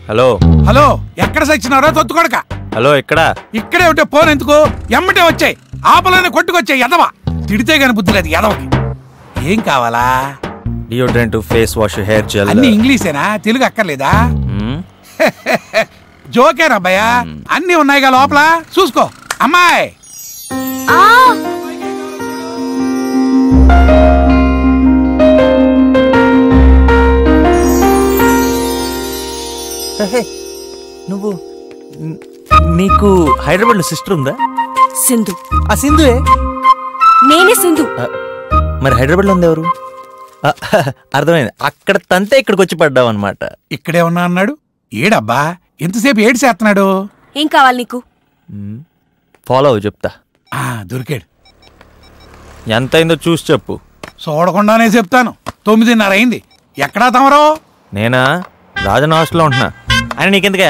Hello hello, ఎక్కడ సచ్చినారో తొత్తుకొడక. Hello, ఇక్కడే ఉంటే ఫోన్ ఎందుకు? ఎమ్మటే వచ్చాయి, ఆపలోనే కొట్టుకొచ్చాయి. ఎదవా తిడితే గాని బుద్ధి లేదు ఎదవకి. ఏం కావాలా? Deodorant, face wash, hair gel. అన్ని ఇంగ్లీషేనా, తెలుగు అక్కర్లేదా? జోకేనా అబ్బాయా? అన్ని ఉన్నాయిగా లోపల, చూసుకో. అమ్మాయి నువ్వు, నీకు హైదరాబాద్ లో సిస్టర్ ఉందా? సింధు. ఆ సింధువే, నేనే సింధు. మరి హైదరాబాద్ లో ఉంది ఎవరు? అర్థమైంది, అక్కడ తంతే ఇక్కడికి వచ్చి పడ్డావు అనమాట. ఇక్కడే ఉన్నా అన్నాడు. ఏడబ్బా ఎంతసేపు ఏడు చేస్తున్నాడు? ఏం కావాలి నీకు? ఫాలో అవ్వు, చెప్తా. దొరికాడు. ఎంత అయిందో చూసి చెప్పు. చూడకుండానే చెప్తాను. 9:30 అయింది. ఎక్కడా తమరో? నేనా రాజన్ హాస్టల్లో ఉంటున్నా. అని నీకెందుకే?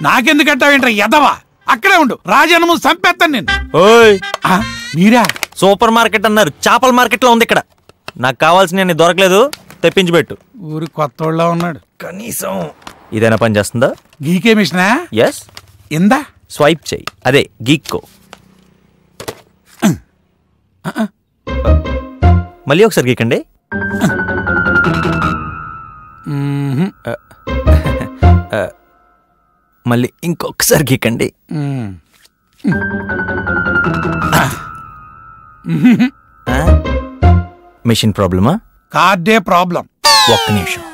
నాకెందుకంటావేంట్రా ఎదవా? అక్కడే ఉండు, రాజన్నము చంపేస్తాను నేను. ఓయ్ మీరా? సూపర్ మార్కెట్ అన్నారు, చేపల మార్కెట్ లో ఉంది ఇక్కడ. నాకు కావాల్సిన దొరకలేదు, తెప్పించి పెట్టు. ఊరి కొత్తోళ్ళ ఉన్నాడు. కనీసం ఇదైనా పని చేస్తుందా? గీకే మిషనా? ఎస్. ఇందా స్వైప్ చెయ్యి, అదే గీక్కో. మళ్ళీ ఒకసారి గీకండి. మళ్ళీ ఇంకొకసారి గీకండి. మిషన్ ప్రాబ్లమా? కార్డే ప్రాబ్లం. ఒక్క నిమిషం.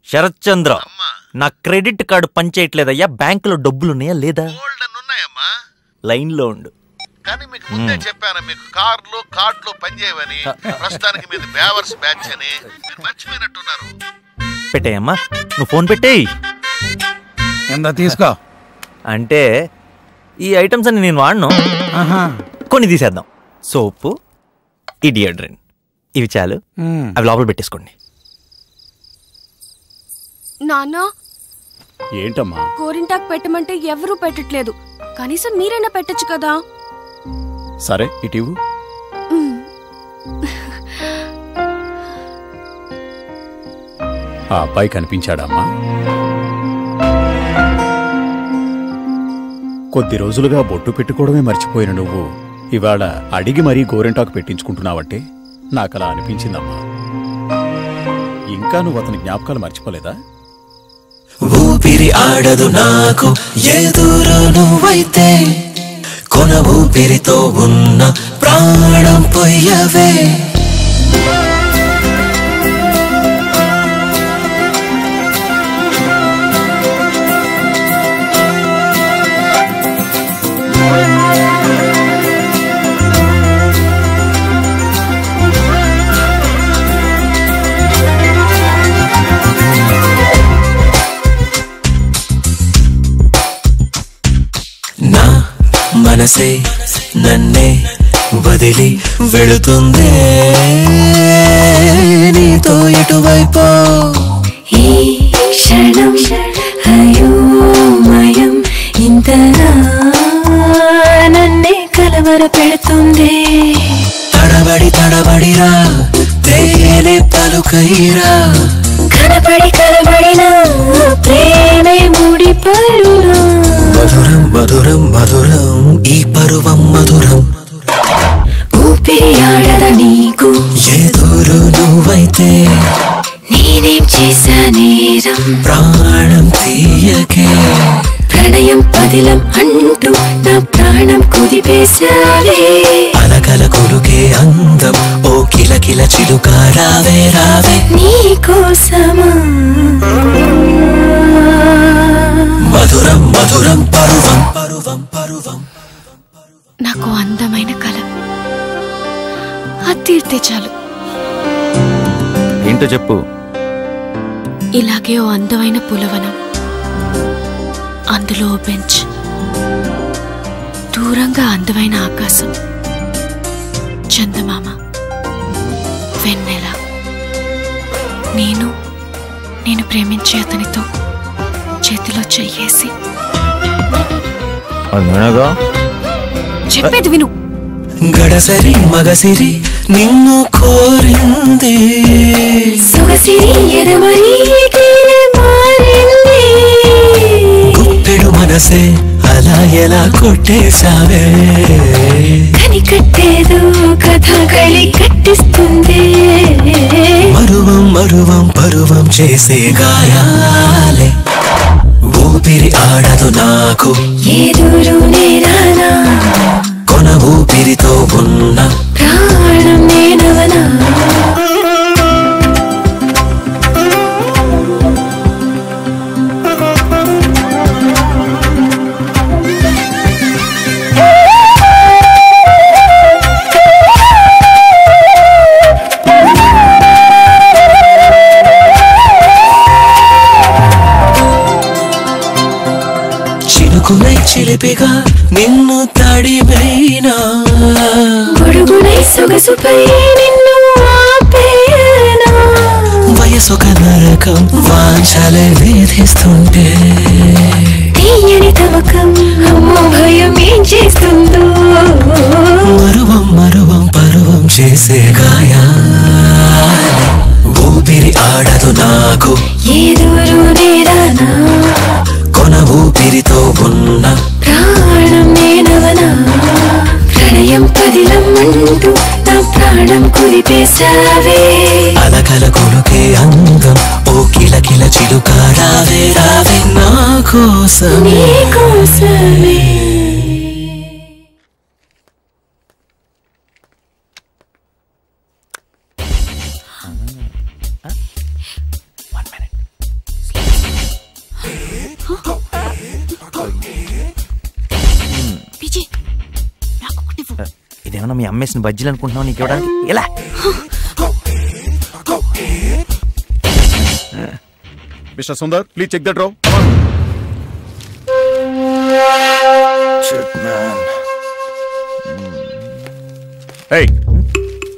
శరత్ చంద్ర, నా క్రెడిట్ కార్డు పనిచేయట్లేదయ్యా. బ్యాంకులో డబ్బులున్నాయా లేదా? లైన్ లో ఉండు. కానీ మీకు ముందే చెప్పాను, మీకు కార్డులు పనిచేయవని. ప్రస్తుతానికి మీది బేవర్స్ బ్యాచ్ అని మీరు మర్చిపోయినట్టున్నారు. పెట్టేయమ్మా, నువ్వు ఫోన్ పెట్టేయి. ఎంత తీసుకో. అంటే ఈ ఐటమ్స్ అన్ని నేను వాడను, కొన్ని తీసేద్దాం. సోపు, ఈ డియోడ్రెంట్, ఇవి చాలు. అవి లోపల పెట్టేసుకోండి. నాన్న, ఏంటమ్మా? గోరింటాకు పెట్టమంటే ఎవరూ పెట్టట్లేదు. కనీసం మీరైనా పెట్టచ్చు కదా. సరే, ఇటీవు. ఆ అబ్బాయి కనిపించాడమ్మా? కొద్ది రోజులుగా బొట్టు పెట్టుకోవడమే మర్చిపోయిన నువ్వు ఇవాళ అడిగి మరీ గోరెంటాకు పెట్టించుకుంటున్నావంటే నాకలా అనిపించిందమ్మా. ఇంకా నువ్వు అతని జ్ఞాపకాలు మర్చిపోలేదా? ఊపిరి ఆడదు నాకు ఎదురు నువ్వైతే, కొన ఊపిరితో ఉన్న ప్రాణం పొయ్యవే. మనసే నన్నే వదిలి వెళుతుందే, నీతో ఎటువైపో. ఈ క్షణం అయోమయం ఇంతలా నన్నే కలవర పెడుతుంది. తడబడిరా తేనె పలుకైరా, కనబడిన ప్రేమే ముడిపడురా. మధురం మధురం మధురం ఈ పరువం మధురం. ఊపిరి ఆడద నీకు ఎదురు నువ్వైతే, నేనేం చేశా నేరం ప్రాణం తీయకే. ప్రణయం పదిలం అంటూ నా ప్రాణం కుదిపేశావే. అలకల కొలుకే అందం ఓ కిలకిల చిలుక రావే రావే. నీకోసమా మధురం మధురం పరువం పరువం పరువం. నాకు అందమైన కళ, అది తీర్తే చాలు. ఏంటో చెప్పు. ఇలాగే ఓ అందమైన పులవనం, అందులో ఓ బెంచ్, దూరంగా అందమైన ఆకాశం, చందమామ, వెన్నెల, నేను ప్రేమించే అతనితో చేతిలో చెయ్యేసి చెప్పేది విను. గడసరి మగసిరి నిన్ను కోరింది, సొగసిరి ఎదమరి మారింది, గుప్పెడు మనసే అలా ఎలా కొట్టేశావే, కనికట్టేదో కథ కళి కట్టిస్తుంది, మరువం మరువం పరువం చేసే గాయాలే, ఊపిరి ఆడదు నాకు ఏ దూరు నేరానా, కొన ఊపిరితో ఉన్న ప్రాణం నేనవనా, చినుకునై చిలిపిగా నిన్ను తడిమైనా, గొడుగునై సొగసుపై నిన్ను ఆపేనా, వయసొక నరకం వాంఛలే వేధిస్తుంటే, తీయని తమకం అమ్మో భయం ఏం చేస్తుందో, మరువం మరువం పరువం చేసే గాయాలే, ఊపిరి ఆడదు నాకు ఏ దూరు నేరానా, కొన ఊపిరితో ఉన్న ప్రాణం నేనవనా, ప్రణయం పదిలం అంటూ నా ప్రాణం కుదిపేశావే, అలకల కొడుకే అందం ఓ కిలకిల చిలుక రావే రావే నా కోసమే. నీకోసమే. విజయ్, నాకు ఒకటి ఇవ్వు. ఇదేమన్నా మీ అమ్మేసిన బజ్జీలు అనుకుంటున్నావు నీకు ఇవ్వడానికి? ఎలా? Mister Sundar, please check the draw. Hey,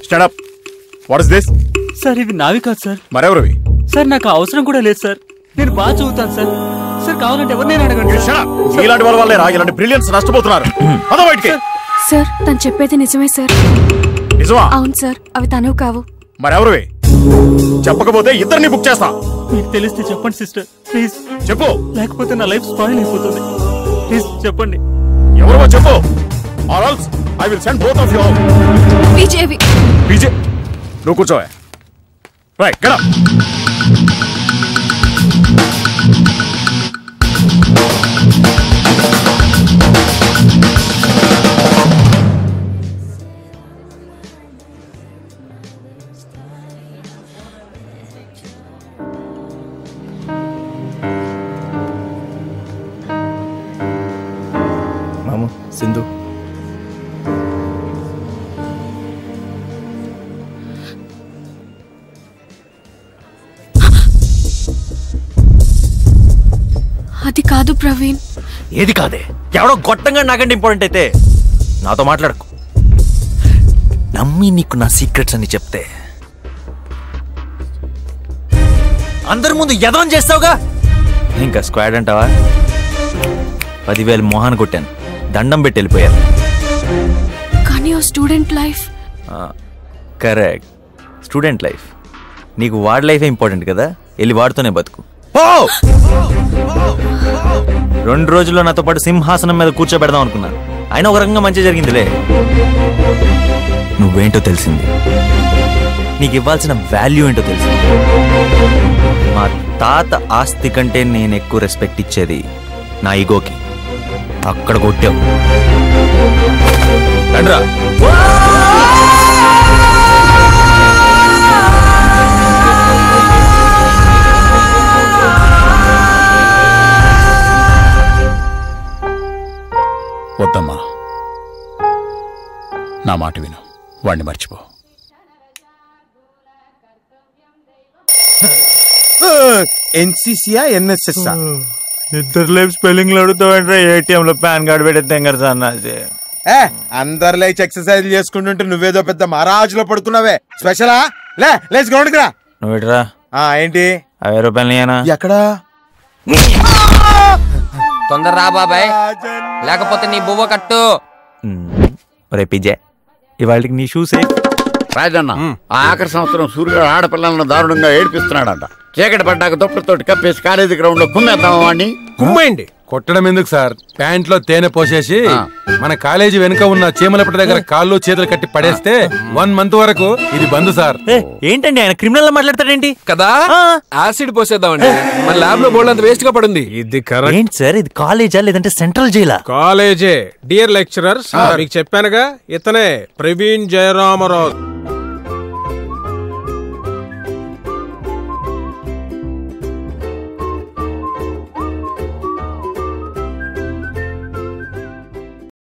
stand up. What is this? Sir ఇవి నావి కాదు సార్. మరెవరివి? సార్ నాకు అవసరం కూడా లేదు సార్. నేను బాగా చదువుతాను సార్. సార్ కావాలంటే ఎవరినైనా అడగండి. ఇలాంటి వాళ్ళ వల్లే ఇలాంటి బ్రిలియన్స్ నష్టపోతున్నారు. పద బయటికి. సార్ తను చెప్పేది నిజమే సార్. నిజమా? అవును సార్, అవి తనువు కావు. మరెవరివి? చెప్పకపోతే ఇద్దరిని బుక్ చేస్తా. మీకు తెలిస్తే చెప్పండి సిస్టర్ ప్లీజ్. చెప్పు, లేకపోతే నా లైఫ్ స్పాయిల్ అయిపోతుంది. ప్లీజ్ చెప్పండి. ఎవరో చెప్పు. Or else I will send both of you home. Vijay Vijay, నువ్వు కూర్చోవే. Right, get up. మాము, సింధు. అది కాదు ప్రవీణ్. ఏది కాదే? ఎవడో గొట్టంగా నాకంటే ఇంపార్టెంట్ అయితే నాతో మాట్లాడకు. నమ్మి నీకు నా సీక్రెట్స్ అని చెప్తే అందరి ముందు యదవం చేస్తావుగా. ఇంకా స్క్వాడ్ అంటావా? 10,000 మొహాన్ని కొట్టాను, దండం పెట్టి వెళ్ళిపోయాను. కానీ ఆ student life. Correct, student life. నీకు వాడి లైఫే ఇంపార్టెంట్ కదా, వెళ్ళి వాడితోనే బతుకు. 2 రోజుల్లో నాతో పాటు సింహాసనం మీద కూర్చోబెడదాం అనుకున్నాను. ఆయన ఒక రకంగా మంచి జరిగిందిలే. నువ్వేంటో తెలిసింది, నీకు ఇవ్వాల్సిన వాల్యూ ఏంటో తెలిసింది. మా తాత ఆస్తి కంటే నేను ఎక్కువ రెస్పెక్ట్ ఇచ్చేది నా ఈగోకి. అక్కడ కొట్టావు. రండ్రా. వద్దమ్మా, నా మాట విను, వాణ్ణి మర్చిపో. ఎన్సీసీయా ఎన్ఎస్ఎస్? ఇద్దరు లైఫ్ స్పెల్లింగ్ లో అడుగుతావంటే ఏటీఎం లో పాన్ కార్డు పెట్టేద్దాం కదా అన్నది. అందరు లేచి ఎక్సర్సైజ్ చేసుకుంటుంటే నువ్వేదో పెద్ద మహారాజులో పడుకున్నావే. స్పెషలా? లేచి గ్రౌండ్కి రా. నువ్వు ఇట్రా. ఏంటి? 50 రూపాయలు నీయనా? ఎక్కడా? తొందర రా బాబాయ్, లేకపోతే నీ బువ్వ కట్టు. రే పిజ్జే, ఇవాళకి నీ షూస్ రాజన్న, ఆ ఆఖరి సంవత్సరం సూర్యుడు ఆడపిల్లలను దారుణంగా ఏడిపిస్తున్నాడంట. చీకటి పడ్డాక దుప్పటితోటి కప్పేసి కాలేజీ గ్రౌండ్ లో కుమ్మేద్దామా వాడిని? కుమ్మేయండి. కొట్టడం ఎందుకు సార్? ప్యాంట్ లో తేనె పోసేసి మన కాలేజీ వెనుక ఉన్న చీమలపటి దగ్గర కాళ్ళు చేతులు కట్టి పడేస్తే 1 month వరకు ఇది బంద్ సార్. ఏంటండి ఆయన క్రిమినల్ మాట్లాడతాడేంటి కదా? యాసిడ్ పోసేద్దామండి, మన ల్యాబ్ లో బోల్డ్ అంత వేస్ట్ గా పడింది. ఇది కరెక్ట్. ఏంటి సార్, ఇది కాలేజా లేదంటే సెంట్రల్ జైలా? కాలేజే. డియర్ లెక్చరర్స్, మీకు చెప్పానుగా, ఇతనే ప్రవీణ్ జయరామరావు.